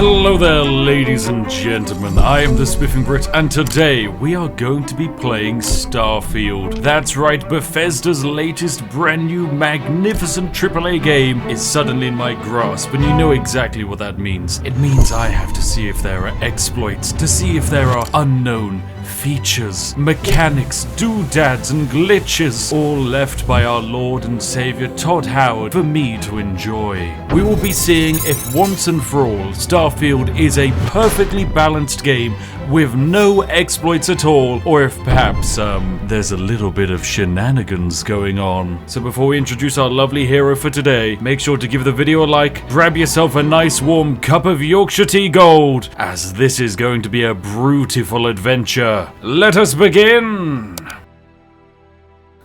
Hello there, ladies and gentlemen. I am the Spiffing Brit, and today we are going to be playing Starfield. That's right, Bethesda's latest brand new magnificent AAA game is suddenly in my grasp, and you know exactly what that means. It means I have to see if there are exploits, to see if there are unknown features, mechanics, doodads and glitches, all left by our Lord and Savior Todd Howard for me to enjoy. We will be seeing if once and for all Starfield is a perfectly balanced game with no exploits at all, or if perhaps there's a little bit of shenanigans going on. So before we introduce our lovely hero for today, make sure to give the video a like, grab yourself a nice warm cup of Yorkshire tea gold, as this is going to be a beautiful adventure. Let us begin!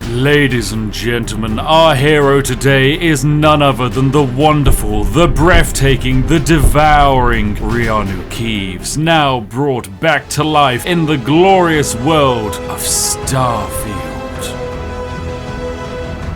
Ladies and gentlemen, our hero today is none other than the wonderful, the breathtaking, the devouring Reanu Keeves, now brought back to life in the glorious world of Starfield.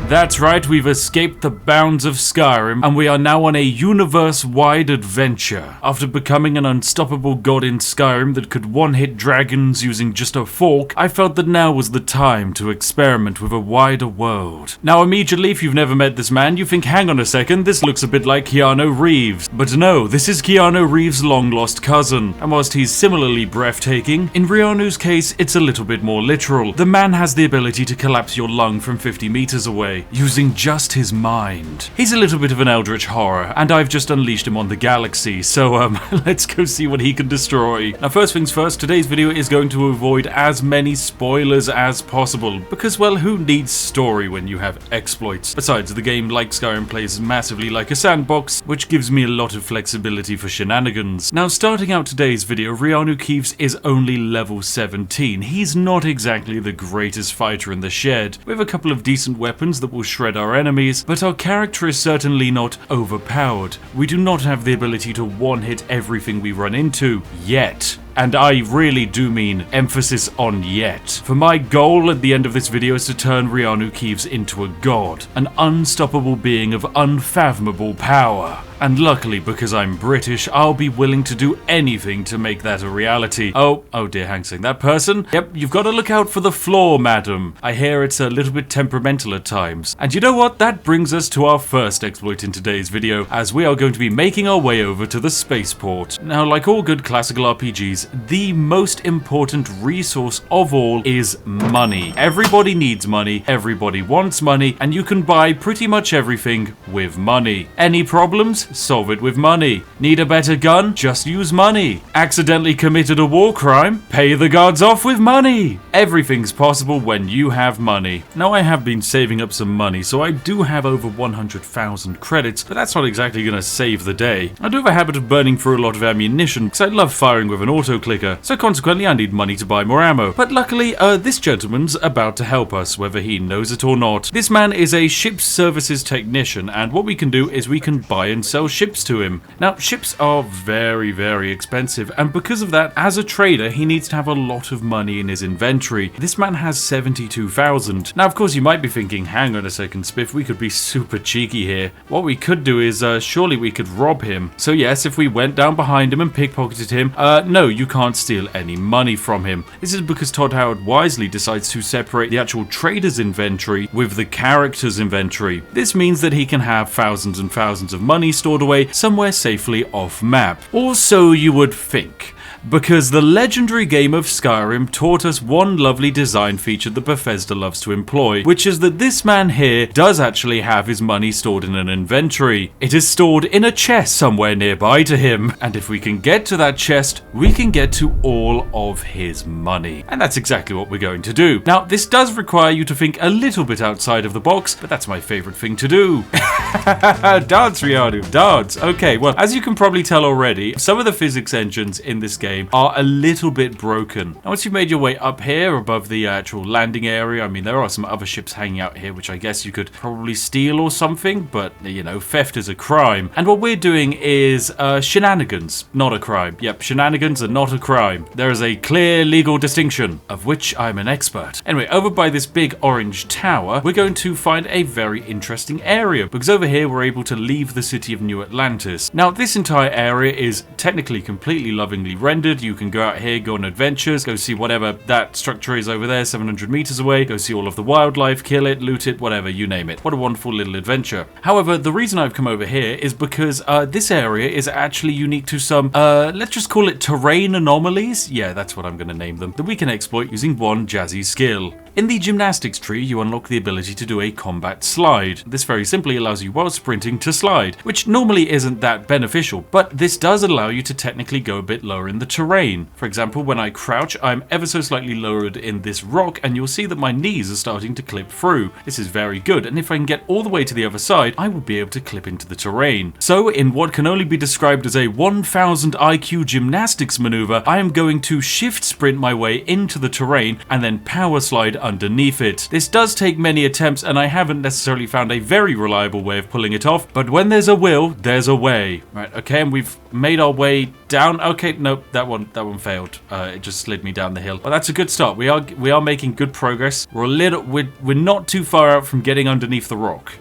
That's right, we've escaped the bounds of Skyrim, and we are now on a universe-wide adventure. After becoming an unstoppable god in Skyrim that could one-hit dragons using just a fork, I felt that now was the time to experiment with a wider world. Now immediately, if you've never met this man, you think, hang on a second, this looks a bit like Keanu Reeves. But no, this is Keanu Reeves' long-lost cousin, and whilst he's similarly breathtaking, in Rianu's case, it's a little bit more literal. The man has the ability to collapse your lung from 50 meters away, using just his mind. He's a little bit of an eldritch horror, and I've just unleashed him on the galaxy, so let's go see what he can destroy. Now first things first, today's video is going to avoid as many spoilers as possible, because well, who needs story when you have exploits? Besides, the game, like Skyrim, plays massively like a sandbox, which gives me a lot of flexibility for shenanigans. Now starting out today's video, Reanu Keeves is only level 17. He's not exactly the greatest fighter in the shed. We have a couple of decent weapons that will shred our enemies, but our character is certainly not overpowered. We do not have the ability to one-hit everything we run into, yet. And I really do mean emphasis on yet. For my goal at the end of this video is to turn Reanu Keeves into a god, an unstoppable being of unfathomable power. And luckily, because I'm British, I'll be willing to do anything to make that a reality. Oh dear, Hangsing, that person? Yep, you've got to look out for the flaw, madam. I hear it's a little bit temperamental at times. And you know what? That brings us to our first exploit in today's video, as we are going to be making our way over to the spaceport. Now, like all good classical RPGs, the most important resource of all is money. Everybody needs money, everybody wants money, and you can buy pretty much everything with money. Any problems? Solve it with money. Need a better gun? Just use money. Accidentally committed a war crime? Pay the guards off with money. Everything's possible when you have money. Now I have been saving up some money, so I do have over 100,000 credits, but that's not exactly going to save the day. I do have a habit of burning through a lot of ammunition, because I love firing with an auto clicker, so consequently I need money to buy more ammo. But luckily, this gentleman's about to help us, whether he knows it or not. This man is a ship services technician, and what we can do is we can buy and sell ships to him. Now, ships are very, very expensive, and because of that, as a trader, he needs to have a lot of money in his inventory. This man has 72,000. Now, of course, you might be thinking, hang on a second, Spiff, we could be super cheeky here. What we could do is, surely we could rob him. So yes, if we went down behind him and pickpocketed him, no, you can't steal any money from him. This is because Todd Howard wisely decides to separate the actual trader's inventory with the character's inventory. This means that he can have thousands and thousands of money stored away somewhere safely off map. Or so you would think. Because the legendary game of Skyrim taught us one lovely design feature that Bethesda loves to employ, which is that this man here does actually have his money stored in an inventory. It is stored in a chest somewhere nearby to him, and if we can get to that chest, we can get to all of his money. And that's exactly what we're going to do. Now, this does require you to think a little bit outside of the box, but that's my favorite thing to do. Dance, Reanu, dance. Okay, well, as you can probably tell already, some of the physics engines in this game game are a little bit broken. Now, once you've made your way up here above the actual landing area, I mean, there are some other ships hanging out here, which I guess you could probably steal or something, but, you know, theft is a crime. And what we're doing is shenanigans, not a crime. Yep, shenanigans are not a crime. There is a clear legal distinction, of which I'm an expert. Anyway, over by this big orange tower, we're going to find a very interesting area, because over here we're able to leave the city of New Atlantis. Now, this entire area is technically completely lovingly rendered. You can go out here, go on adventures, go see whatever that structure is over there 700 meters away, go see all of the wildlife, kill it, loot it, whatever, you name it. What a wonderful little adventure. However, the reason I've come over here is because this area is actually unique to some, let's just call it terrain anomalies. Yeah, that's what I'm going to name them, that we can exploit using one jazzy skill. In the gymnastics tree, you unlock the ability to do a combat slide. This very simply allows you while sprinting to slide, which normally isn't that beneficial, but this does allow you to technically go a bit lower in the terrain. For example, when I crouch, I'm ever so slightly lowered in this rock, and you'll see that my knees are starting to clip through. This is very good, and if I can get all the way to the other side, I will be able to clip into the terrain. So, in what can only be described as a 1000 IQ gymnastics maneuver, I am going to shift sprint my way into the terrain and then power slide underneath it. This does take many attempts, and I haven't necessarily found a very reliable way of pulling it off, but when there's a will, there's a way. Right, okay, and we've made our way down. Okay, nope, that one failed. It just slid me down the hill. But that's a good start. We are making good progress. We're not too far out from getting underneath the rock.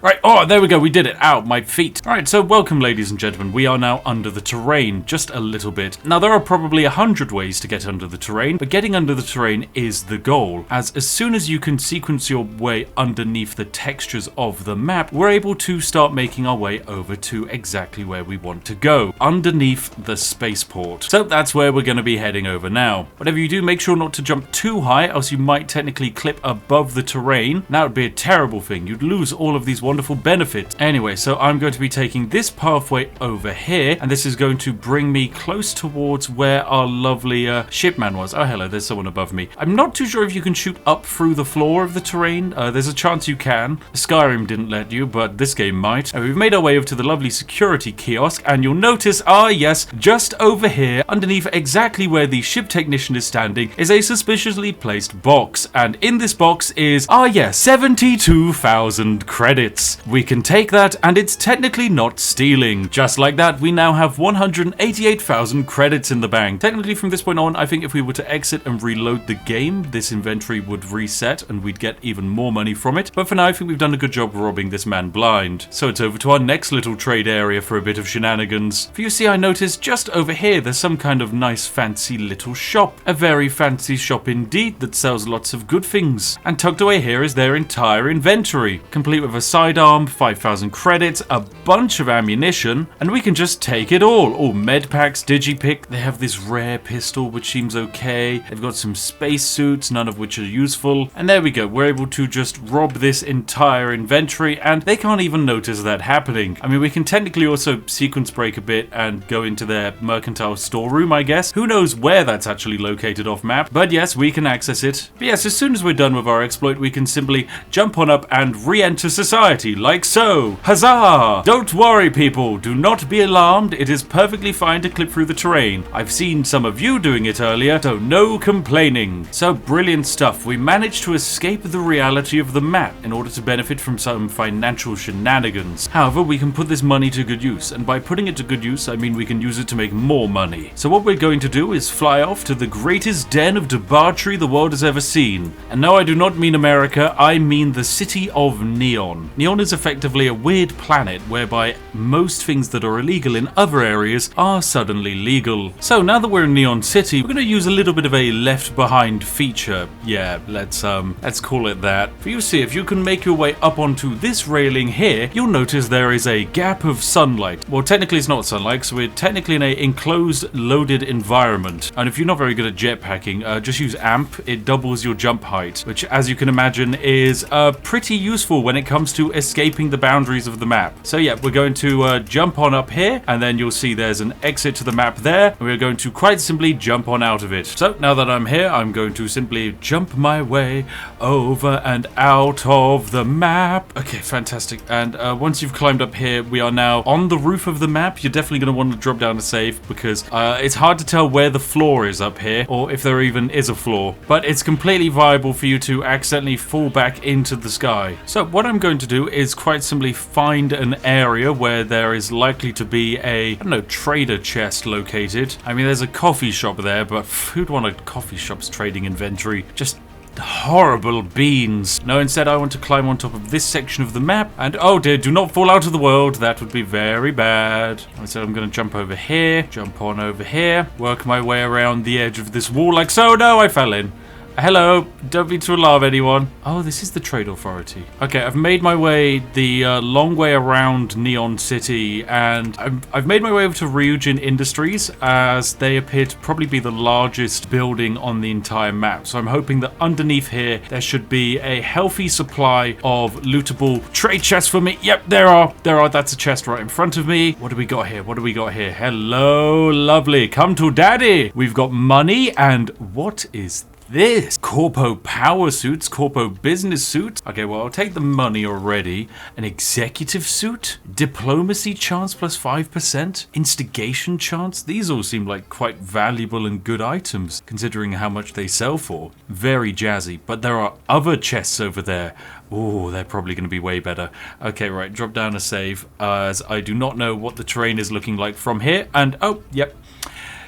Right, oh, there we go, we did it. Ow, my feet. Alright, so welcome, ladies and gentlemen. We are now under the terrain, just a little bit. Now, there are probably 100 ways to get under the terrain, but getting under the terrain is the goal, as soon as you can sequence your way underneath the textures of the map, we're able to start making our way over to exactly where we want to go, underneath the spaceport. So that's where we're going to be heading over now. Whatever you do, make sure not to jump too high, else you might technically clip above the terrain. That would be a terrible thing. You'd lose all of these wonderful benefits. Anyway, so I'm going to be taking this pathway over here, and this is going to bring me close towards where our lovely shipman was. Oh, hello, there's someone above me. I'm not too sure if you can shoot up through the floor of the terrain. There's a chance you can. Skyrim didn't let you, but this game might. We've made our way over to the lovely security kiosk, and you'll notice, yes, just over here, underneath exactly where the ship technician is standing, is a suspiciously placed box, and in this box is, 72,000 credits. We can take that, and it's technically not stealing. Just like that, we now have 188,000 credits in the bank. Technically, from this point on, I think if we were to exit and reload the game, this inventory would reset, and we'd get even more money from it. But for now, I think we've done a good job robbing this man blind. So it's over to our next little trade area for a bit of shenanigans. For you see, I noticed just over here, there's some kind of nice fancy little shop. A very fancy shop indeed that sells lots of good things. And tucked away here is their entire inventory, complete with a sidearm, 5,000 credits, a bunch of ammunition, and we can just take it all. All med packs, digipick, they have this rare pistol which seems okay, they've got some space suits, none of which are useful, and there we go, we're able to just rob this entire inventory, and they can't even notice that happening. I mean, we can technically also sequence break a bit and go into their mercantile storeroom, I guess. Who knows where that's actually located off map, but yes, we can access it. But yes, as soon as we're done with our exploit, we can simply jump on up and re-enter society, like so. Huzzah! Don't worry, people, do not be alarmed, it is perfectly fine to clip through the terrain. I've seen some of you doing it earlier, so no complaining. So brilliant stuff, we managed to escape the reality of the map in order to benefit from some financial shenanigans. However, we can put this money to good use, and by putting it to good use, I mean we can use it to make more money. So what we're going to do is fly off to the greatest den of debauchery the world has ever seen. And no, I do not mean America, I mean the city of Neon. Neon is effectively a weird planet whereby most things that are illegal in other areas are suddenly legal. So now that we're in Neon City, we're going to use a little bit of a left behind feature. Yeah, let's call it that. For you see, if you can make your way up onto this railing here, you'll notice there is a gap of sunlight. Well, technically it's not sunlight, so we're technically in a enclosed, loaded environment. And if you're not very good at jetpacking, just use AMP. It doubles your jump height, which, as you can imagine, is pretty useful when it comes to escaping the boundaries of the map. So yeah, we're going to jump on up here, and then you'll see there's an exit to the map there, and we're going to quite simply jump on out of it. So now that I'm here, I'm going to simply jump my way over and out of the map. Okay, fantastic. And once you've climbed up here, we are now on the roof of the map. You're definitely going to want to drop down to save, because it's hard to tell where the floor is up here, or if there even is a floor, but it's completely viable for you to accidentally fall back into the sky. So what I'm going to do is quite simply find an area where there is likely to be a, I don't know, trader chest located. I mean, there's a coffee shop there, but who'd want a coffee shop's trading inventory? Just horrible beans. No, instead I want to climb on top of this section of the map, and oh dear, do not fall out of the world. That would be very bad. So I'm going to jump over here, jump on over here, work my way around the edge of this wall like so. No, I fell in. Hello, don't mean to alarm anyone. Oh, this is the Trade Authority. Okay, I've made my way the long way around Neon City, and I've made my way over to Ryujin Industries, as they appear to probably be the largest building on the entire map. So I'm hoping that underneath here, there should be a healthy supply of lootable trade chests for me. Yep, there are. That's a chest right in front of me. What do we got here? Hello, lovely. Come to daddy. We've got money, and what is this? Corpo power suits, corpo business suit. Okay, well, I'll take the money already. An executive suit? Diplomacy chance plus 5%? Instigation chance? These all seem like quite valuable and good items, considering how much they sell for. Very jazzy, but there are other chests over there. Oh, they're probably going to be way better. Okay, right, drop down a save, as I do not know what the terrain is looking like from here. And, oh, yep.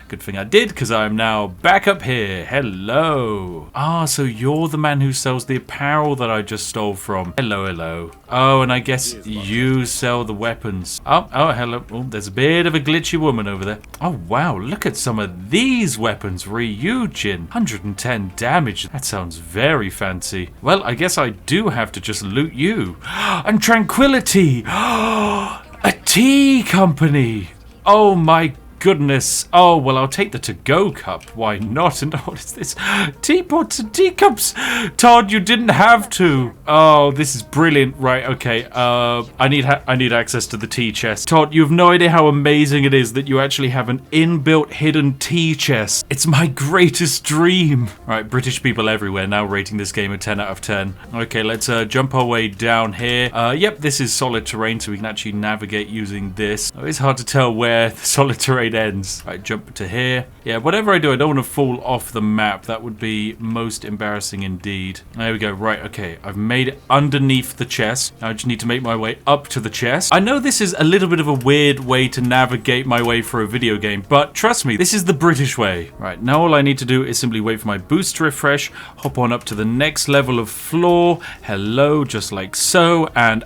Good thing I did, because I'm now back up here. Hello. Ah, so you're the man who sells the apparel that I just stole from. Hello. Oh, and I guess you sell the weapons. Oh, hello. Oh, there's a bit of a glitchy woman over there. Oh, wow. Look at some of these weapons. Ryujin. 110 damage. That sounds very fancy. Well, I guess I do have to just loot you. And Tranquility. A tea company. Oh, my goodness. Oh, well, I'll take the to-go cup. Why not? And what is this? Teapots and teacups. Todd, you didn't have to. Oh, this is brilliant. Right, okay. I need access to the tea chest. Todd, you have no idea how amazing it is that you actually have an inbuilt hidden tea chest. It's my greatest dream. Right, British people everywhere now rating this game a 10 out of 10. Okay, let's jump our way down here. Yep, this is solid terrain, so we can actually navigate using this. Oh, it's hard to tell where the solid terrain ends. Right, jump to here. Yeah, whatever I do, I don't want to fall off the map. That would be most embarrassing indeed. There we go. Right, okay. I've made it underneath the chest. Now I just need to make my way up to the chest. I know this is a little bit of a weird way to navigate my way through a video game, but trust me, this is the British way. Right, now all I need to do is simply wait for my boost to refresh, hop on up to the next level of floor. Hello, just like so. And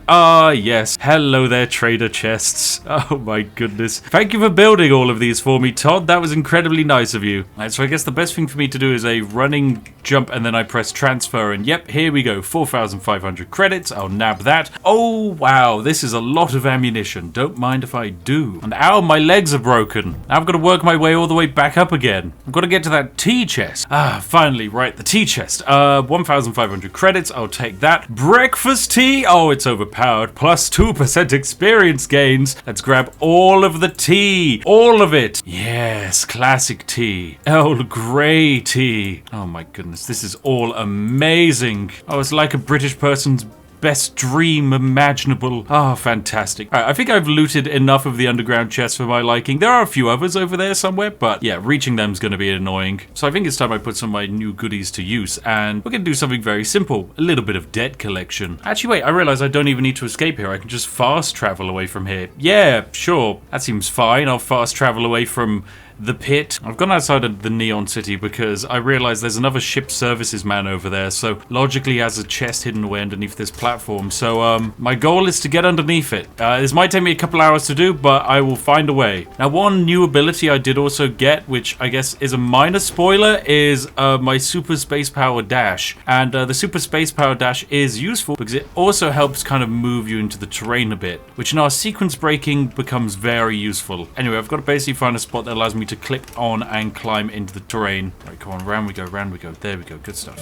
yes. Hello there, trader chests. Oh my goodness. Thank you for building all of these for me, Todd. That was incredibly nice of you. Right, so I guess the best thing for me to do is a running jump, and then I press transfer, and yep, here we go. 4,500 credits. I'll nab that. Oh, wow. This is a lot of ammunition. Don't mind if I do. And ow, my legs are broken. Now I've got to work my way all the way back up again. I've got to get to that tea chest. Finally, right, the tea chest. 1,500 credits. I'll take that. Breakfast tea. Oh, it's overpowered. Plus 2% experience gains. Let's grab all of the tea. All of it. Yes, classic tea. Earl Grey tea. Oh my goodness, this is all amazing. Oh, it's like a British person's best dream imaginable. Oh, fantastic. All right, I think I've looted enough of the underground chests for my liking. There are a few others over there somewhere, but yeah, reaching them is going to be annoying. So I think it's time I put some of my new goodies to use, and we're going to do something very simple. A little bit of debt collection. Actually, wait, I realize I don't even need to escape here. I can just fast travel away from here. Yeah, sure. That seems fine. I'll fast travel away from the pit. I've gone outside of the Neon City because I realize there's another ship services man over there, so logically he has a chest hidden away underneath this platform. So my goal is to get underneath it. This might take me a couple hours to do, but I will find a way. Now, one new ability I did also get, which I guess is a minor spoiler, is my super space power dash. And the super space power dash is useful because it also helps kind of move you into the terrain a bit, which in our sequence breaking becomes very useful. Anyway, I've got to basically find a spot that allows me to clip on and climb into the terrain. Right, come on, round we go, round we go. There we go, good stuff.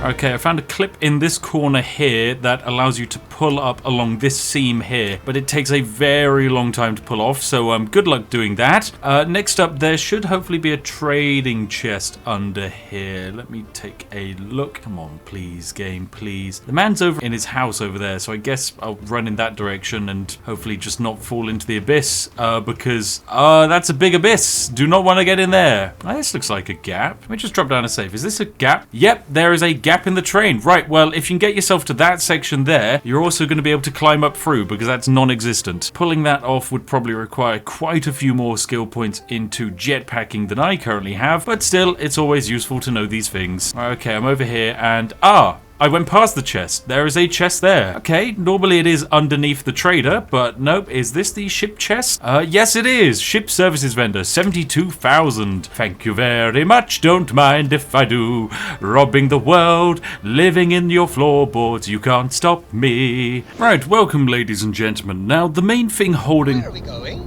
Okay, I found a clip in this corner here that allows you to pull up along this seam here, but it takes a very long time to pull off, so good luck doing that. Next up, there should hopefully be a trading chest under here. Let me take a look. Come on, please, game, please. The man's over in his house over there, so I guess I'll run in that direction and hopefully just not fall into the abyss, because that's a big abyss. Do not want to get in there. Oh, this looks like a gap. Let me just drop down a safe. Is this a gap? Yep, there is a gap in the train. Right, well, if you can get yourself to that section there, you're also going to be able to climb up through because that's non-existent. Pulling that off would probably require quite a few more skill points into jetpacking than I currently have, but still, it's always useful to know these things. Okay, I'm over here and I went past the chest. There is a chest there. Okay, normally it is underneath the trader, but nope. Is this the ship chest? Yes, it is. Ship services vendor, 72,000. Thank you very much. Don't mind if I do. Robbing the world, living in your floorboards. You can't stop me. Right, welcome, ladies and gentlemen. Now, the main thing holding... Where are we going?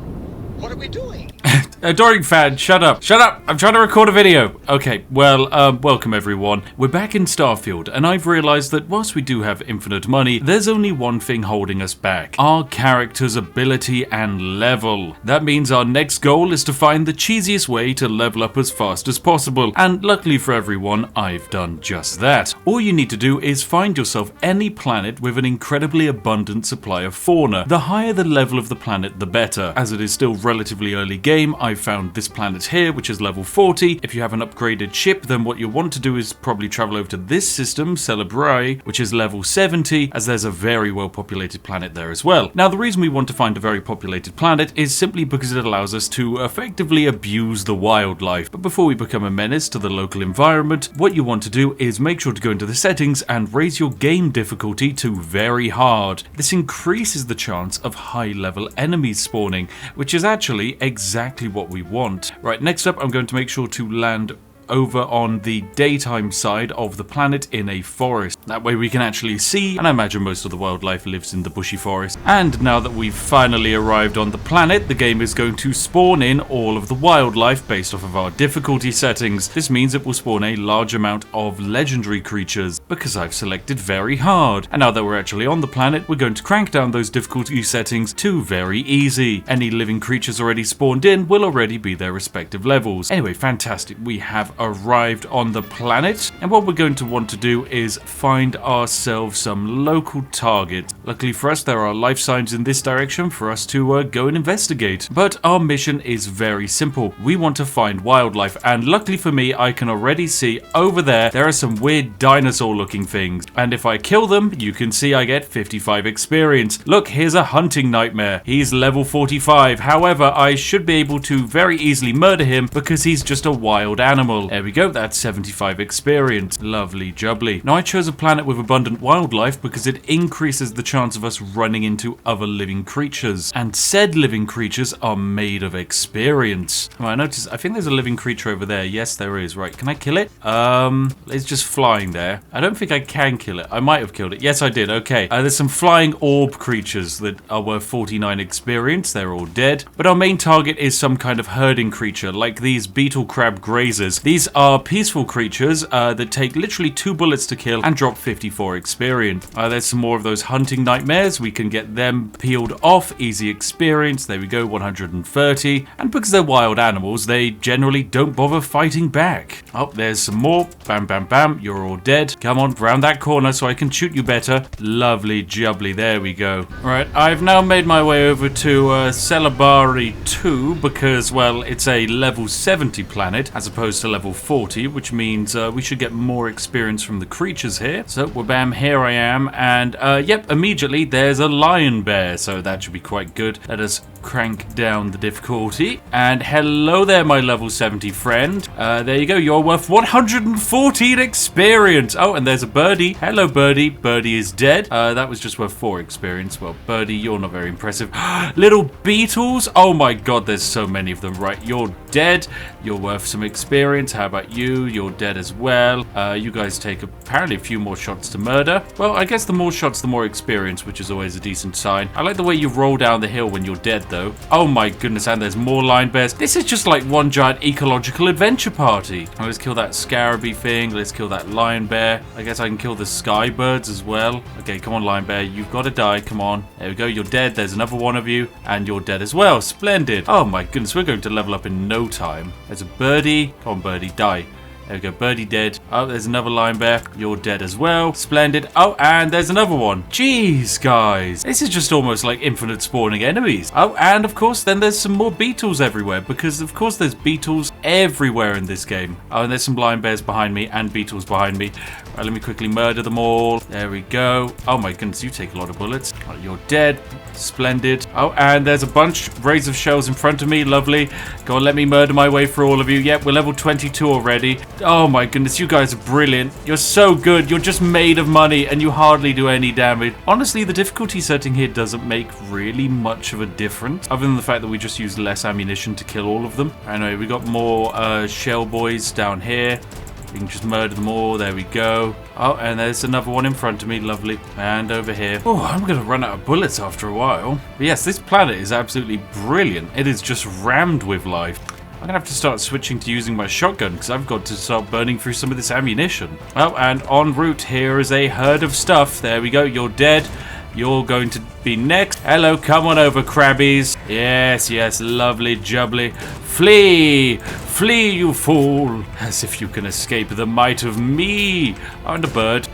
What are we doing? Adoring fan, shut up. Shut up! I'm trying to record a video. Okay, well, welcome everyone. We're back in Starfield, and I've realized that whilst we do have infinite money, there's only one thing holding us back. Our character's ability and level. That means our next goal is to find the cheesiest way to level up as fast as possible, and luckily for everyone, I've done just that. All you need to do is find yourself any planet with an incredibly abundant supply of fauna. The higher the level of the planet, the better. As it is still relatively early game, I've found this planet here, which is level 40. If you have an upgraded ship, then what you'll want to do is probably travel over to this system, Celebrae, which is level 70, as there's a very well populated planet there as well. Now, the reason we want to find a very populated planet is simply because it allows us to effectively abuse the wildlife. But before we become a menace to the local environment, what you want to do is make sure to go into the settings and raise your game difficulty to very hard. This increases the chance of high level enemies spawning, which is actually exactly what we want. Right, next up I'm going to make sure to land over on the daytime side of the planet in a forest. That way we can actually see, and I imagine most of the wildlife lives in the bushy forest. And now that we've finally arrived on the planet, the game is going to spawn in all of the wildlife based off of our difficulty settings. This means it will spawn a large amount of legendary creatures, because I've selected very hard. And now that we're actually on the planet, we're going to crank down those difficulty settings to very easy. Any living creatures already spawned in will already be their respective levels. Anyway, fantastic. We have arrived on the planet, and what we're going to want to do is find ourselves some local targets. Luckily for us, there are life signs in this direction for us to go and investigate. But our mission is very simple. We want to find wildlife, and luckily for me, I can already see over there are some weird dinosaur looking things, and if I kill them, you can see I get 55 experience. Look, here's a hunting nightmare. He's level 45. However, I should be able to very easily murder him because he's just a wild animal. There we go, that's 75 experience. Lovely jubbly. Now, I chose a planet with abundant wildlife because it increases the chance of us running into other living creatures. And said living creatures are made of experience. Oh, I noticed, I think there's a living creature over there. Yes, there is. Right, can I kill it? It's just flying there. I don't think I can kill it. I might have killed it. Yes, I did. Okay. There's some flying orb creatures that are worth 49 experience. They're all dead. But our main target is some kind of herding creature, like these beetle crab grazers. These are peaceful creatures that take literally 2 bullets to kill and drop 54 experience. There's some more of those hunting nightmares. We can get them peeled off. Easy experience. There we go, 130. And because they're wild animals, they generally don't bother fighting back. Oh, there's some more. Bam, bam, bam. You're all dead. Come on, round that corner so I can shoot you better. Lovely jubbly. There we go. Right, I've now made my way over to Celebrae 2 because, well, it's a level 70 planet as opposed to level 40, which means we should get more experience from the creatures here. So, wabam, here I am, and yep, immediately there's a lion bear, so that should be quite good. Let us crank down the difficulty, and hello there, my level 70 friend. There you go, you're worth 114 experience. Oh, and there's a birdie. Hello, birdie. Birdie is dead. That was just worth 4 experience. Well, birdie, you're not very impressive. Little beetles. Oh my god, there's so many of them. Right, you're dead. You're worth some experience. How about you? You're dead as well. You guys take apparently a few more shots to murder. Well, I guess the more shots, the more experience, which is always a decent sign. I like the way you roll down the hill when you're dead, though. though. Oh my goodness, and there's more lion bears. This is just like one giant ecological adventure party. Oh, let's kill that scaraby thing. Let's kill that lion bear. I guess I can kill the sky birds as well. Okay, come on, lion bear. You've got to die. Come on. There we go. You're dead. There's another one of you. And you're dead as well. Splendid. Oh my goodness, we're going to level up in no time. There's a birdie. Come on, birdie. Die. There we go, birdie dead. Oh, there's another lion bear. You're dead as well. Splendid. Oh, and there's another one. Jeez, guys. This is just almost like infinite spawning enemies. Oh, and of course, then there's some more beetles everywhere, because of course there's beetles everywhere in this game. Oh, and there's some lion bears behind me and beetles behind me. Right, let me quickly murder them all. There we go. Oh my goodness, you take a lot of bullets. Oh, you're dead. Splendid. Oh, and there's a bunch. Rays of shells in front of me. Lovely. Go on, let me murder my way through all of you. Yep, we're level 22 already. Oh my goodness, you guys are brilliant. You're so good. You're just made of money and you hardly do any damage. Honestly, the difficulty setting here doesn't make really much of a difference, other than the fact that we just use less ammunition to kill all of them. Anyway, we got more shell boys down here. We can just murder them all. There we go. Oh, and there's another one in front of me. Lovely. And over here. Oh, I'm going to run out of bullets after a while. But yes, this planet is absolutely brilliant. It is just rammed with life. I'm going to have to start switching to using my shotgun because I've got to start burning through some of this ammunition. Oh, and en route here is a herd of stuff. There we go. You're dead. You're going to be next. Hello, come on over, crabbies. Yes, yes, lovely jubbly. Flee! Flee, you fool! As if you can escape the might of me! Oh, and a bird.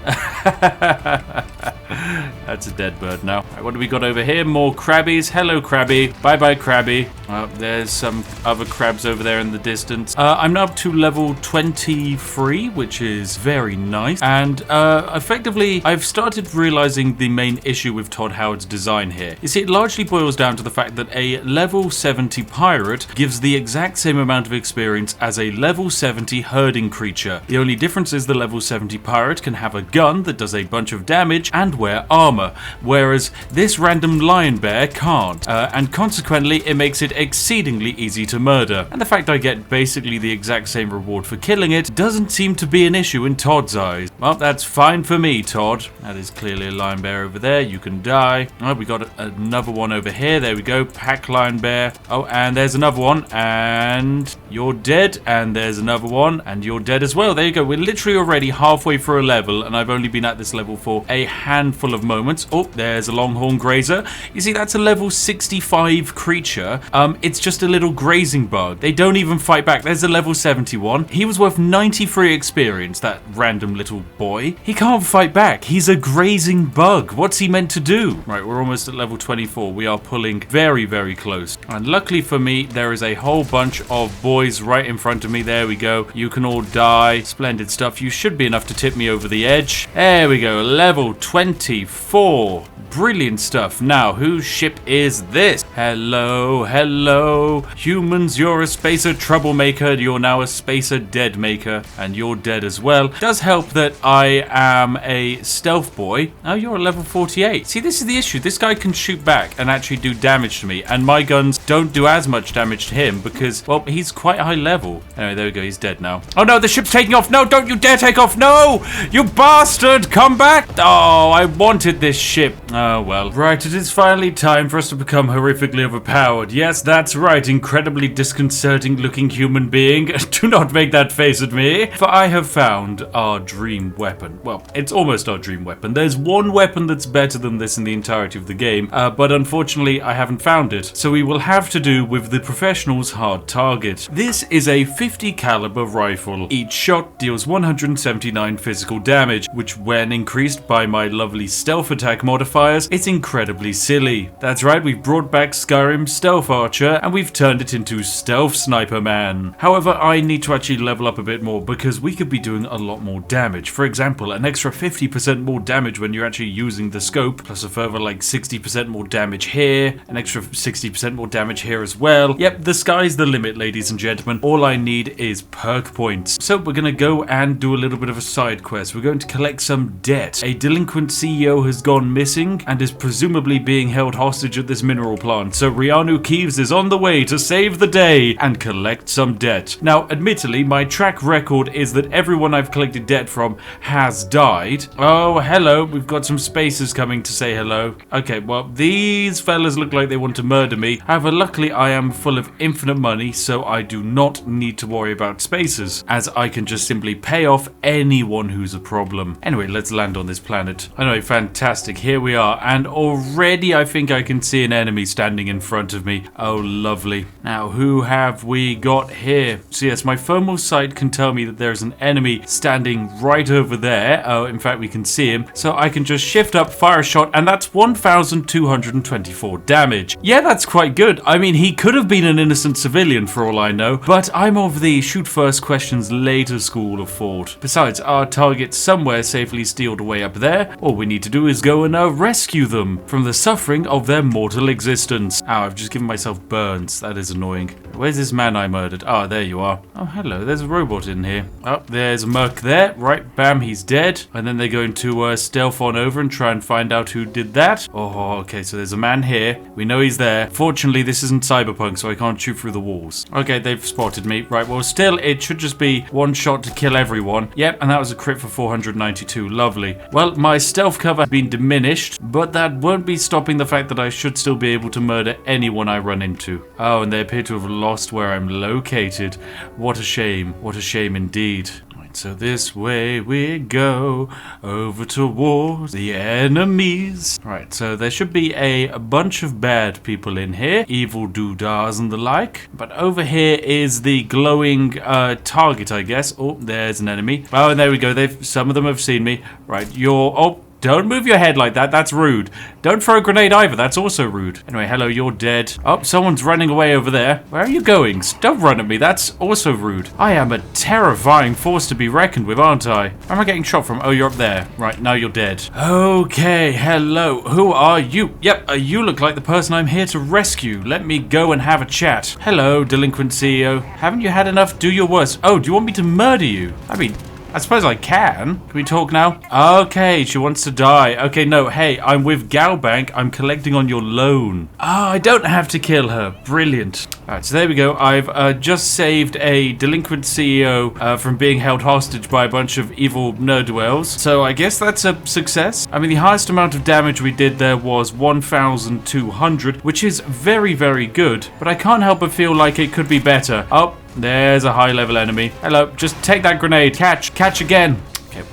That's a dead bird now. Right, what do we got over here? More crabbies. Hello, crabby. Bye-bye, crabby. There's some other crabs over there in the distance. I'm now up to level 23, which is very nice. And effectively, I've started realizing the main issue with Todd Howard's design here. You see, it largely boils down to the fact that a level 70 pirate gives the exact same amount of experience as a level 70 herding creature. The only difference is the level 70 pirate can have a gun that does a bunch of damage and wear armor, whereas this random lion bear can't, and consequently it makes it exceedingly easy to murder. And the fact I get basically the exact same reward for killing it doesn't seem to be an issue in Todd's eyes. Well, that's fine for me, Todd. That is clearly a lion bear over there. You can die. Oh, we got another one over here. There we go. Pack lion bear. Oh, and there's another one, and you're dead. And there's another one, and you're dead as well. There you go. We're literally already halfway through a level, and I've only been at this level for a handful of moments. Oh, there's a longhorn grazer. You see, that's a level 65 creature. It's just a little grazing bug. They don't even fight back. There's a level 71. He was worth 93 experience, that random little boy. He can't fight back. He's a grazing bug. What's he meant to do? Right, we're almost at level 24. We are pulling very, very close. And luckily for me, there is a whole bunch of boys right in front of me. There we go. You can all die. Splendid stuff. You should be enough to tip me over the edge. There we go. Level 24. Brilliant stuff. Now, whose ship is this? Hello, hello. Humans, you're a spacer troublemaker. You're now a spacer dead maker. And you're dead as well. It does help that I am a stealth boy. Oh, you're at level 48. See, this is the issue. This guy can shoot back and actually do damage to me. And my guns don't do as much damage to him because, well, he's quite high level. Anyway, there we go. He's dead now. Oh, no, the ship's taking off. No, don't you dare take off. No, you bastard. Come back. Oh, I wanted this ship. Oh, well. Right, it is finally time for us to become horrifically overpowered. Yes, that's right, incredibly disconcerting looking human being. Do not make that face at me, for I have found our dream weapon. Well, it's almost our dream weapon. There's one weapon that's better than this in the entirety of the game, but unfortunately I haven't found it. So we will have to do with the professional's hard target. This is a 50 caliber rifle. Each shot deals 179 physical damage, which when increased by my lovely stealth attack modifiers, it's incredibly silly. That's right, we've brought back Skyrim Stealth Archer and we've turned it into Stealth Sniper Man. However, I need to actually level up a bit more because we could be doing a lot more damage. For example, an extra 50% more damage when you're actually using the scope, plus a further like 60% more damage here, an extra 60% more damage here as well. Yep, the sky's the limit, ladies and gentlemen. All I need is perk points. So we're gonna go and do a little bit of a side quest. We're going to collect some debt. A delinquent CEO has gone missing and is presumably being held hostage at this mineral plant, so Reanu Keeves is on the way to save the day and collect some debt. Now, admittedly, my track record is that everyone I've collected debt from has died. Oh, hello. We've got some spacers coming to say hello. Okay, well, these fellas look like they want to murder me. However, luckily I am full of infinite money, so I do not need to worry about spacers, as I can just simply pay off anyone who's a problem. Anyway, let's land on this planet. Anyway, fantastic. Here we are, and already I think I can see an enemy standing in front of me. Oh, lovely. Now, who have we got here? So yes, my thermal sight can tell me that there's an enemy standing right over there. Oh, in fact, we can see him. So I can just shift up, fire a shot, and that's 1,224 damage. Yeah, that's quite good. I mean, he could have been an innocent civilian for all I know, but I'm of the shoot first questions later school of thought. Besides, our target's somewhere safely stealed away up there. All we need to do is go and rescue them from the suffering of their mortal existence. Ow, I've just given myself burns. That is annoying. Where's this man I murdered? Ah, there you are. Oh, hello. There's a robot in here. Oh, there's a merc there. Right, bam, he's dead. And then they're going to stealth on over and try and find out who did that. Oh, okay, so there's a man here. We know he's there. Fortunately, this isn't Cyberpunk, so I can't shoot through the walls. Okay, they've spotted me. Right, well, still, it should just be one shot to kill everyone. Yep, and that was a crit for 492. Lovely. Well, my stealth cover has been diminished, but that won't be stopping the fact that I should still be able to murder anyone I run into. Oh, and they appear to have lost where I'm located. What a shame. What a shame indeed. So this way we go, over towards the enemies. Right, so there should be a bunch of bad people in here, evil doodahs and the like. But over here is the glowing target, I guess. Oh, there's an enemy. Oh, and there we go. Some of them have seen me. Right, oh, don't move your head like that. That's rude. Don't throw a grenade either. That's also rude. Anyway, hello, you're dead. Oh, someone's running away over there. Where are you going? Don't run at me. That's also rude. I am a terrifying force to be reckoned with, aren't I? Where am I getting shot from? Oh, you're up there. Right, now you're dead. Okay, hello. Who are you? Yep, you look like the person I'm here to rescue. Let me go and have a chat. Hello, delinquent CEO. Haven't you had enough? Do your worst. Oh, do you want me to murder you? I mean, I suppose I can. Can we talk now? Okay, she wants to die. Okay, no, hey, I'm with Galbank. I'm collecting on your loan. I don't have to kill her. Brilliant. Alright, so there we go. I've just saved a delinquent CEO from being held hostage by a bunch of evil nerd-dwells. So I guess that's a success. I mean, the highest amount of damage we did there was 1,200, which is very, very good. But I can't help but feel like it could be better. Oh, there's a high-level enemy. Hello, just take that grenade. Catch again. Okay,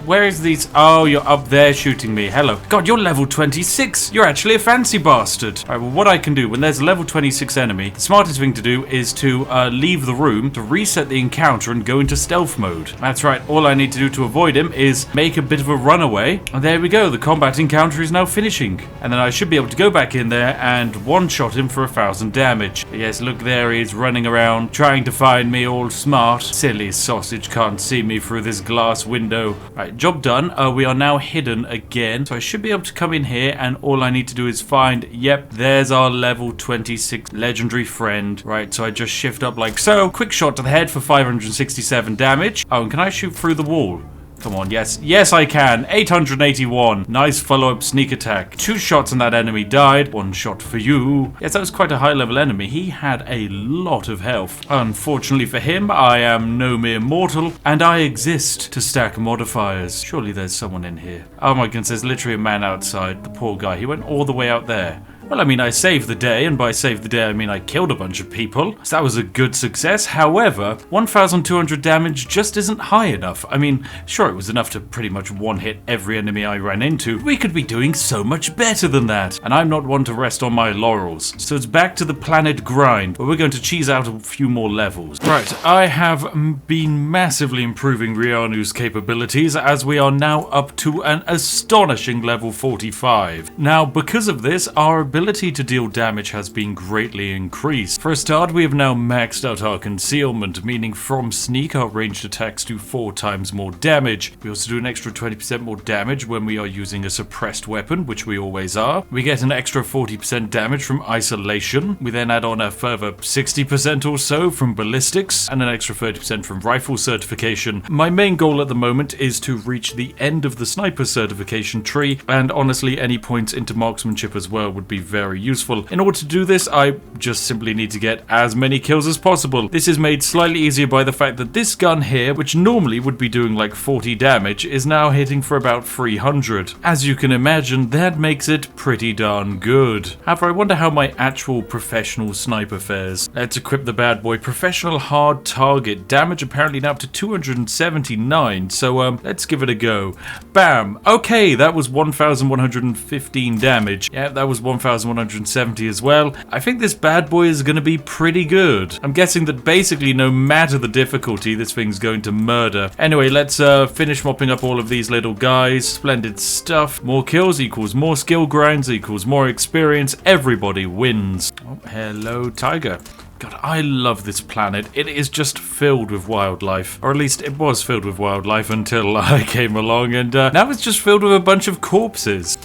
where is these? Oh, you're up there shooting me. Hello. God, you're level 26. You're actually a fancy bastard. All right, well, what I can do when there's a level 26 enemy, the smartest thing to do is to leave the room, to reset the encounter and go into stealth mode. That's right. All I need to do to avoid him is make a bit of a runaway. And there we go. The combat encounter is now finishing. And then I should be able to go back in there and one-shot him for 1,000 damage. But yes, look, there he is running around, trying to find me all smart. Silly sausage can't see me through this glass window. Right, job done. We are now hidden again. So I should be able to come in here and all I need to do is find, yep, there's our level 26 legendary friend. Right, so I just shift up like so. Quick shot to the head for 567 damage. Oh, and can I shoot through the wall? Come on, yes. Yes, I can. 881. Nice follow-up sneak attack. 2 shots and that enemy died. 1 shot for you. Yes, that was quite a high-level enemy. He had a lot of health. Unfortunately for him, I am no mere mortal, and I exist to stack modifiers. Surely there's someone in here. Oh my goodness, there's literally a man outside. The poor guy. He went all the way out there. Well, I mean, I saved the day, and by saved the day, I mean I killed a bunch of people. So that was a good success. However, 1,200 damage just isn't high enough. I mean, sure, it was enough to pretty much one-hit every enemy I ran into. We could be doing so much better than that. And I'm not one to rest on my laurels. So it's back to the planet grind, where we're going to cheese out a few more levels. Right, I have been massively improving Reanu's capabilities, as we are now up to an astonishing level 45. Now, because of this, our ability to deal damage has been greatly increased. For a start, we have now maxed out our concealment, meaning from sneak our ranged attacks do 4 times more damage. We also do an extra 20% more damage when we are using a suppressed weapon, which we always are. We get an extra 40% damage from isolation. We then add on a further 60% or so from ballistics, and an extra 30% from rifle certification. My main goal at the moment is to reach the end of the sniper certification tree, and honestly, any points into marksmanship as well would be very useful. In order to do this, I just simply need to get as many kills as possible. This is made slightly easier by the fact that this gun here, which normally would be doing like 40 damage, is now hitting for about 300. As you can imagine, that makes it pretty darn good. However, I wonder how my actual professional sniper fares. Let's equip the bad boy. Professional hard target. Damage apparently now up to 279, so let's give it a go. Bam! Okay, that was 1,115 damage. Yeah, that was 1,170 as well. I think this bad boy is going to be pretty good. I'm guessing that basically no matter the difficulty, this thing's going to murder. Anyway, let's finish mopping up all of these little guys. Splendid stuff. More kills equals more skill grinds equals more experience. Everybody wins. Oh, hello, tiger. God, I love this planet. It is just filled with wildlife. Or at least it was filled with wildlife until I came along, and now it's just filled with a bunch of corpses.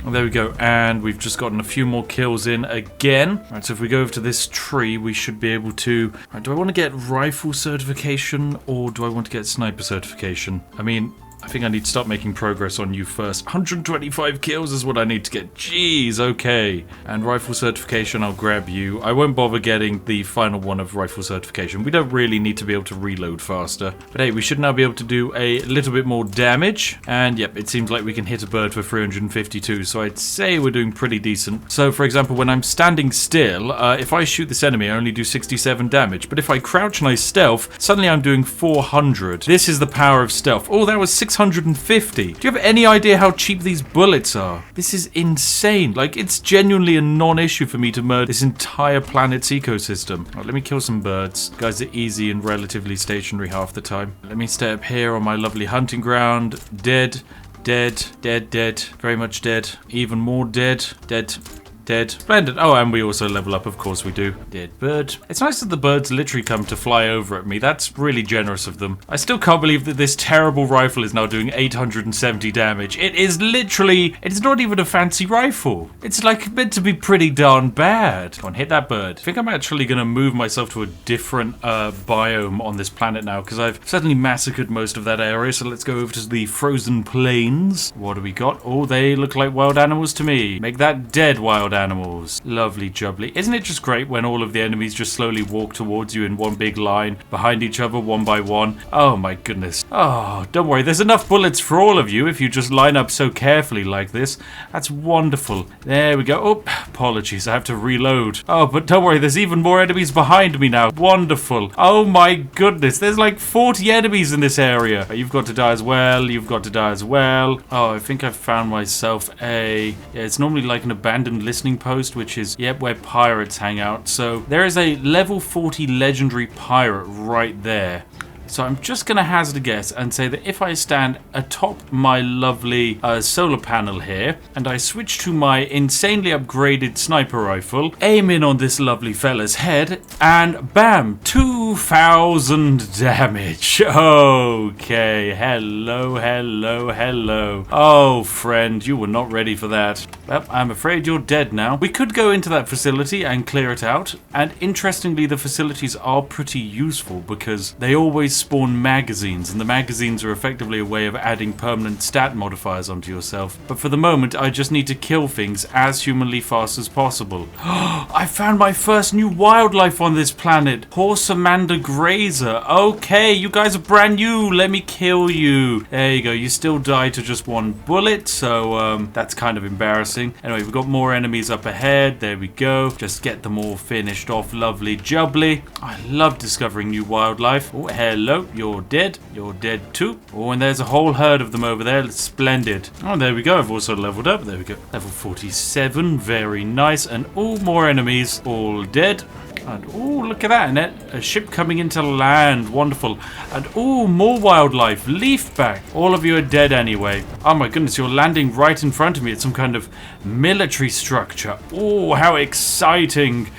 Oh, there we go, and we've just gotten a few more kills in again. Right, so if we go over to this tree, we should be able to... Right, do I want to get rifle certification, or do I want to get sniper certification? I mean, I think I need to start making progress on you first. 125 kills is what I need to get. Jeez, okay. And rifle certification, I'll grab you. I won't bother getting the final one of rifle certification. We don't really need to be able to reload faster. But hey, we should now be able to do a little bit more damage. And yep, it seems like we can hit a bird for 352. So I'd say we're doing pretty decent. So for example, when I'm standing still, if I shoot this enemy, I only do 67 damage. But if I crouch and I stealth, suddenly I'm doing 400. This is the power of stealth. Oh, that was 650. Do you have any idea how cheap these bullets are? This is insane. Like, it's genuinely a non-issue for me to murder this entire planet's ecosystem. Right, let me kill some birds. Guys are easy and relatively stationary half the time. Let me stay up here on my lovely hunting ground. Dead, dead, dead, dead. Very much dead. Even more dead, dead. Dead. Splendid. Oh, and we also level up, of course we do. Dead bird. It's nice that the birds literally come to fly over at me. That's really generous of them. I still can't believe that this terrible rifle is now doing 870 damage. It is literally... It's not even a fancy rifle. It's like meant to be pretty darn bad. Come on, hit that bird. I think I'm actually going to move myself to a different biome on this planet now, because I've certainly massacred most of that area. So let's go over to the frozen plains. What do we got? Oh, they look like wild animals to me. Make that dead wild animals. Lovely jubbly. Isn't it just great when all of the enemies just slowly walk towards you in one big line, behind each other, one by one? Oh my goodness. Oh, don't worry. There's enough bullets for all of you if you just line up so carefully like this. That's wonderful. There we go. Oh, apologies. I have to reload. Oh, but don't worry. There's even more enemies behind me now. Wonderful. Oh my goodness. There's like 40 enemies in this area. You've got to die as well. You've got to die as well. Oh, I think I've found myself a... Yeah, it's normally like an abandoned listening post, which is, yep, where pirates hang out. So there is a level 40 legendary pirate right there. So I'm just going to hazard a guess and say that if I stand atop my lovely solar panel here, and I switch to my insanely upgraded sniper rifle, aim in on this lovely fella's head, and bam, 2,000 damage. Okay, hello, hello, hello. Oh, friend, you were not ready for that. Well, I'm afraid you're dead now. We could go into that facility and clear it out, and interestingly, the facilities are pretty useful because they always spawn magazines, and the magazines are effectively a way of adding permanent stat modifiers onto yourself. But for the moment, I just need to kill things as humanly fast as possible. I found my first new wildlife on this planet. Horse-amander grazer. Okay, you guys are brand new. Let me kill you. There you go. You still die to just one bullet, so that's kind of embarrassing. Anyway, we've got more enemies up ahead. There we go. Just get them all finished off. Lovely jubbly. I love discovering new wildlife. Oh, hello. You're dead. You're dead too. Oh, and there's a whole herd of them over there. It's splendid. Oh, there we go. I've also leveled up. There we go. Level 47. Very nice. And all more enemies. All dead. And oh, look at that. And a ship coming into land. Wonderful. And oh, more wildlife. Leafback. All of you are dead anyway. Oh my goodness, you're landing right in front of me. It's some kind of military structure. Oh, how exciting.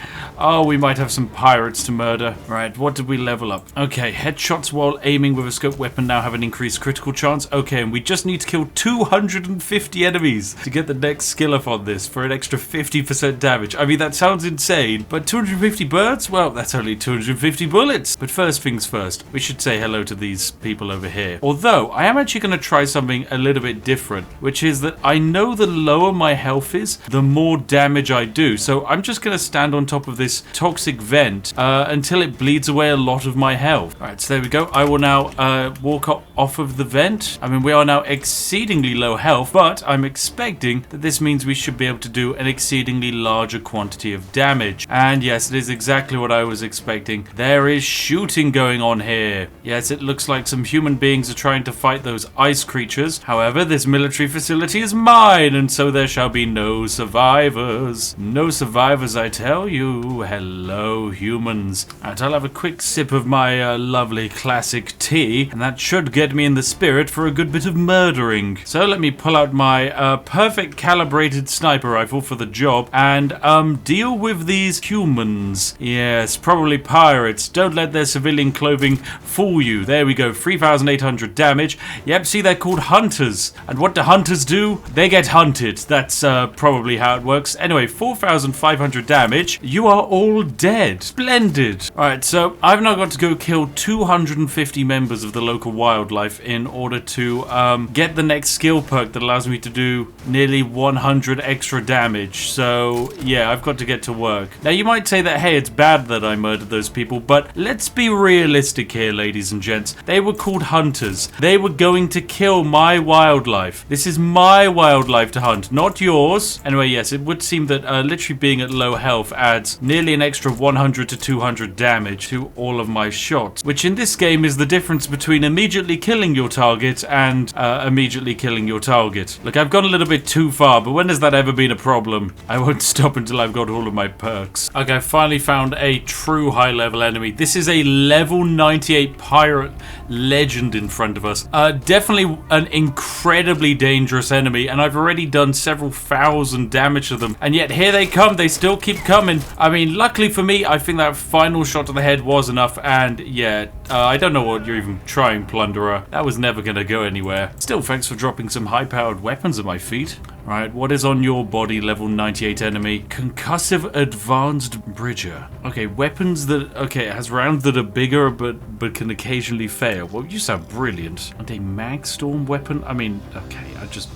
Oh, we might have some pirates to murder. Right, what did we level up? Okay, headshots while aiming with a scope weapon now have an increased critical chance. Okay, and we just need to kill 250 enemies to get the next skill up on this for an extra 50% damage. I mean, that sounds insane, but 250 birds? Well, that's only 250 bullets. But first things first, we should say hello to these people over here. Although, I am actually going to try something a little bit different, which is that I know the lower my health is, the more damage I do. So I'm just going to stand on top of this toxic vent until it bleeds away a lot of my health. Alright, so there we go. I will now walk off of the vent. I mean, we are now exceedingly low health, but I'm expecting that this means we should be able to do an exceedingly larger quantity of damage. And yes, it is exactly what I was expecting. There is shooting going on here. Yes, it looks like some human beings are trying to fight those ice creatures. However, this military facility is mine, and so there shall be no survivors. No survivors, I tell you. Hello, humans. Alright, I'll have a quick sip of my lovely classic tea, and that should get me in the spirit for a good bit of murdering. So let me pull out my perfect calibrated sniper rifle for the job and deal with these humans. Yes, probably pirates. Don't let their civilian clothing fool you. There we go, 3,800 damage. Yep, see, they're called hunters. And what do hunters do? They get hunted. That's probably how it works. Anyway, 4,500 damage. You are all dead. Splendid. Alright, so I've now got to go kill 250 members of the local wildlife in order to get the next skill perk that allows me to do nearly 100 extra damage. So yeah, I've got to get to work. Now you might say that, hey, it's bad that I murdered those people, but let's be realistic here, ladies and gents. They were called hunters. They were going to kill my wildlife. This is my wildlife to hunt, not yours. Anyway, yes, it would seem that literally being at low health adds nearly an extra 100 to 200 damage to all of my shots, which in this game is the difference between immediately killing your target and immediately killing your target. Look, I've gone a little bit too far, but when has that ever been a problem? I won't stop until I've got all of my perks. Okay, I finally found a true high-level enemy. This is a level 98 pirate legend in front of us. Definitely an incredibly dangerous enemy, and I've already done several thousand damage to them, and yet here they come. They still keep coming. I mean, luckily for me, I think that final shot to the head was enough, and yeah, I don't know what you're even trying, plunderer. That was never gonna go anywhere. Still, thanks for dropping some high-powered weapons at my feet. Right, what is on your body, level 98 enemy? Concussive Advanced Bridger. Okay, weapons that... Okay, it has rounds that are bigger but can occasionally fail. Well, you sound brilliant. And a Magstorm weapon? I mean, okay, I just...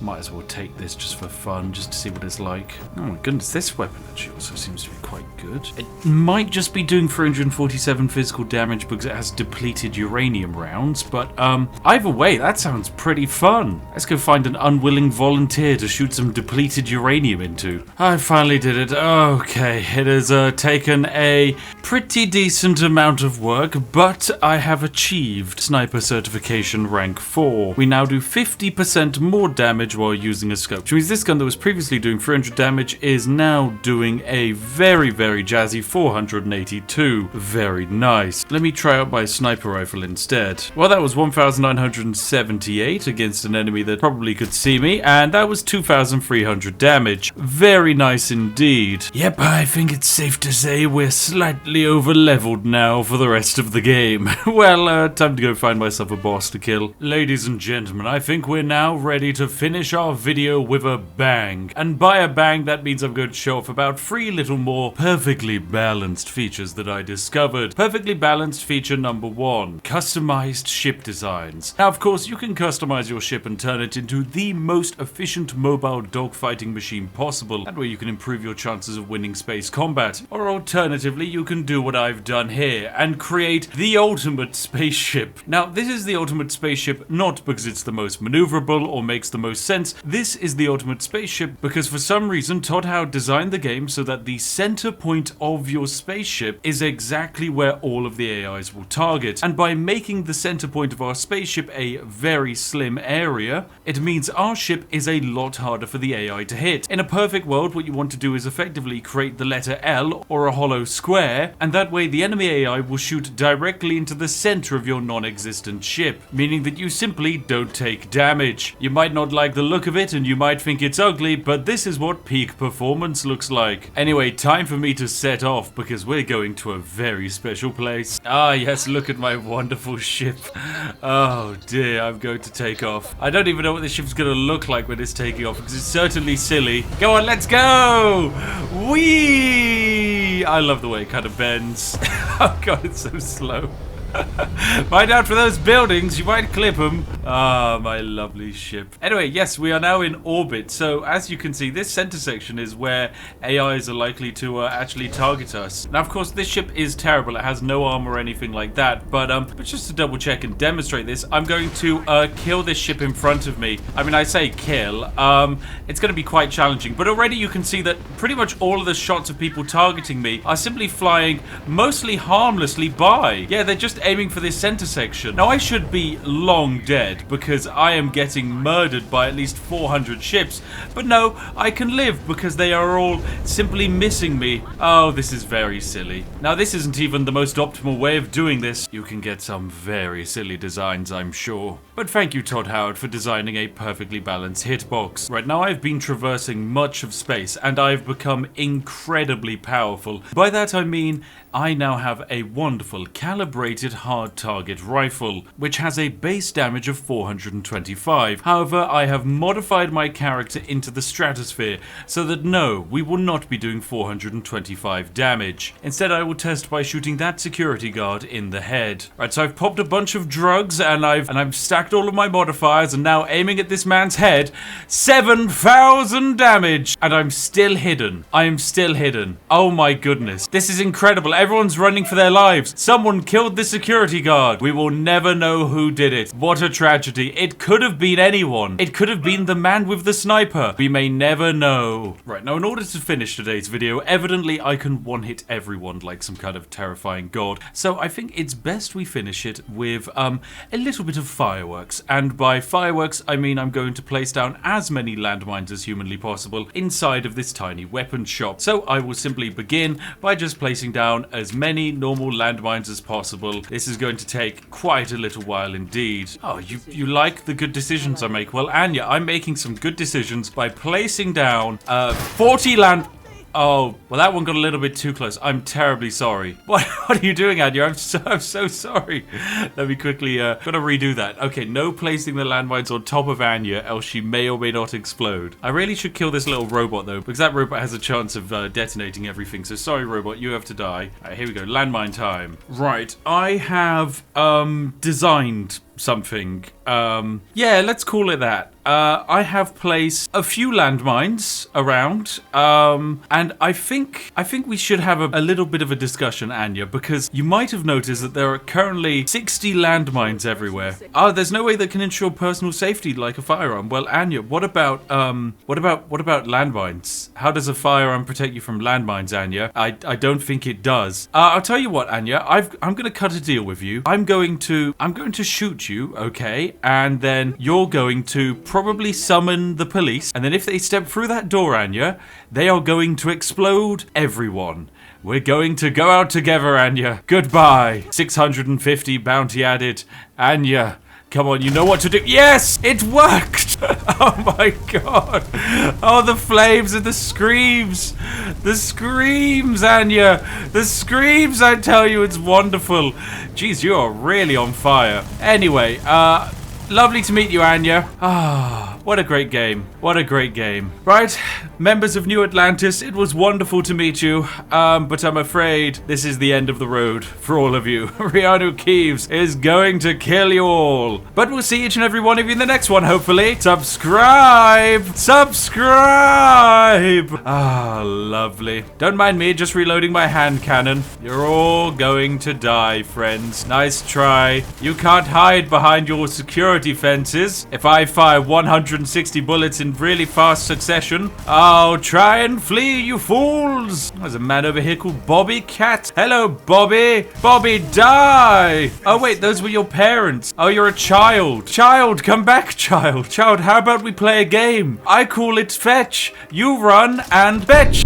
might as well take this just for fun, just to see what it's like. Oh my goodness, this weapon actually also seems to be quite good. It might just be doing 347 physical damage because it has depleted uranium rounds, but either way, that sounds pretty fun. Let's go find an unwilling volunteer to shoot some depleted uranium into. I finally did it. Okay, it has taken a pretty decent amount of work, but I have achieved Sniper Certification Rank 4. We now do 50% more damage while using a scope, which means this gun that was previously doing 300 damage is now doing a very, very jazzy 482. Very nice. Let me try out my sniper rifle instead. Well, that was 1,978 against an enemy that probably could see me, and that was 2,300 damage. Very nice indeed. Yep, I think it's safe to say we're slightly over-leveled now for the rest of the game. Well, time to go find myself a boss to kill. Ladies and gentlemen, I think we're now ready to finish our video with a bang. And by a bang, that means I'm going to show off about 3 little more perfectly balanced features that I discovered. Perfectly balanced feature number 1, customized ship designs. Now, of course, you can customize your ship and turn it into the most efficient mobile dogfighting machine possible. That way you can improve your chances of winning space combat. Or alternatively, you can do what I've done here and create the ultimate spaceship. Now, this is the ultimate spaceship not because it's the most maneuverable or makes the most sense. This is the ultimate spaceship because for some reason Todd Howard designed the game so that the center point of your spaceship is exactly where all of the AIs will target. And by making the center point of our spaceship a very slim area, it means our ship is a lot harder for the AI to hit. In a perfect world, what you want to do is effectively create the letter L or a hollow square, and that way the enemy AI will shoot directly into the center of your non-existent ship, meaning that you simply don't take damage. You might not like the the look of it and you might think it's ugly, but this is what peak performance looks like. Anyway, time for me to set off because we're going to a very special place. Ah, yes, look at my wonderful ship. Oh dear, I'm going to take off. I don't even know what this ship's going to look like when it's taking off because it's certainly silly. Go on, let's go! Whee! I love the way it kind of bends. Oh god, it's so slow. Find out for those buildings, you might clip them. Ah, my lovely ship. Anyway, yes, we are now in orbit. So, as you can see, this center section is where AIs are likely to actually target us. Now, of course, this ship is terrible. It has no armor or anything like that. But just to double check and demonstrate this, I'm going to kill this ship in front of me. I mean, I say kill. It's going to be quite challenging. But already you can see that pretty much all of the shots of people targeting me are simply flying mostly harmlessly by. Yeah, they're just aiming for this center section. Now I should be long dead because I am getting murdered by at least 400 ships, but no, I can live because they are all simply missing me. Oh, this is very silly. Now this isn't even the most optimal way of doing this. You can get some very silly designs, I'm sure. But thank you, Todd Howard, for designing a perfectly balanced hitbox. Right now I've been traversing much of space and I've become incredibly powerful. By that I mean I now have a wonderful calibrated hard target rifle, which has a base damage of 425. However, I have modified my character into the stratosphere, so that no, we will not be doing 425 damage. Instead, I will test by shooting that security guard in the head. Right, so I've popped a bunch of drugs, and I've stacked all of my modifiers, and now aiming at this man's head, 7,000 damage! And I'm still hidden. I am still hidden. Oh my goodness. This is incredible. Everyone's running for their lives. Someone killed the security guard. We will never know who did it. What a tragedy. It could have been anyone. It could have been the man with the sniper. We may never know. Right, now in order to finish today's video, evidently I can one-hit everyone like some kind of terrifying god. So I think it's best we finish it with a little bit of fireworks. And by fireworks, I mean I'm going to place down as many landmines as humanly possible inside of this tiny weapon shop. So I will simply begin by just placing down as many normal landmines as possible. This is going to take quite a little while indeed. Oh, you like the good decisions I make? Well, Anya, I'm making some good decisions by placing down 40 land... Oh, well that one got a little bit too close. I'm terribly sorry. What are you doing, Anya? I'm so sorry. Let me quickly, gotta redo that. Okay, no placing the landmines on top of Anya, else she may or may not explode. I really should kill this little robot though, because that robot has a chance of detonating everything. So sorry, robot, you have to die. All right, here we go, landmine time. Right, I have, designed something. Yeah, let's call it that. I have placed a few landmines around, and I think we should have a little bit of a discussion, Anya, because you might have noticed that there are currently 60 landmines everywhere. Oh, there's no way that can ensure personal safety like a firearm. Well, Anya, what about landmines? How does a firearm protect you from landmines, Anya? I don't think it does. I'll tell you what, Anya, I'm gonna cut a deal with you. I'm going to shoot you, okay? And then you're going to probably summon the police. And then if they step through that door, Anya, they are going to explode everyone. We're going to go out together, Anya. Goodbye. 650 bounty added. Anya, come on, you know what to do. Yes, it worked. Oh my god. Oh, the flames and the screams. The screams, Anya. The screams, I tell you, it's wonderful. Jeez, you are really on fire. Anyway, lovely to meet you, Anya. Ah, what a great game. What a great game. Right, members of New Atlantis, it was wonderful to meet you, but I'm afraid this is the end of the road for all of you. Reanu Keeves is going to kill you all. But we'll see each and every one of you in the next one, hopefully. Subscribe! Subscribe! Ah, lovely. Don't mind me, just reloading my hand cannon. You're all going to die, friends. Nice try. You can't hide behind your security fences. If I fire 160 bullets in really fast succession, I'll try and flee, you fools! There's a man over here called Bobby Cat. Hello, Bobby! Bobby, die! Oh wait, those were your parents. Oh, you're a child. Child, come back, child. Child, how about we play a game? I call it fetch. You run and fetch.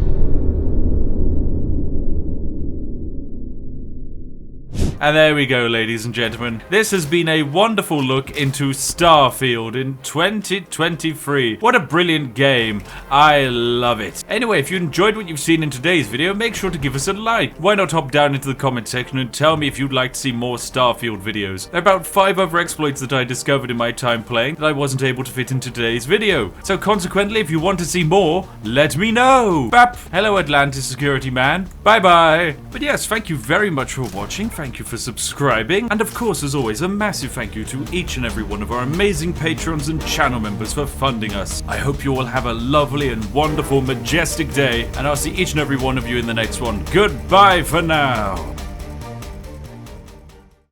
And there we go, ladies and gentlemen. This has been a wonderful look into Starfield in 2023. What a brilliant game. I love it. Anyway, if you enjoyed what you've seen in today's video, make sure to give us a like. Why not hop down into the comment section and tell me if you'd like to see more Starfield videos. There are about 5 other exploits that I discovered in my time playing that I wasn't able to fit in today's video. So consequently, if you want to see more, let me know. Bap! Hello, Atlantis security man. Bye-bye. But yes, thank you very much for watching. Thank you for subscribing. And of course, as always, a massive thank you to each and every one of our amazing patrons and channel members for funding us. I hope you all have a lovely and wonderful, majestic day, and I'll see each and every one of you in the next one. Goodbye for now.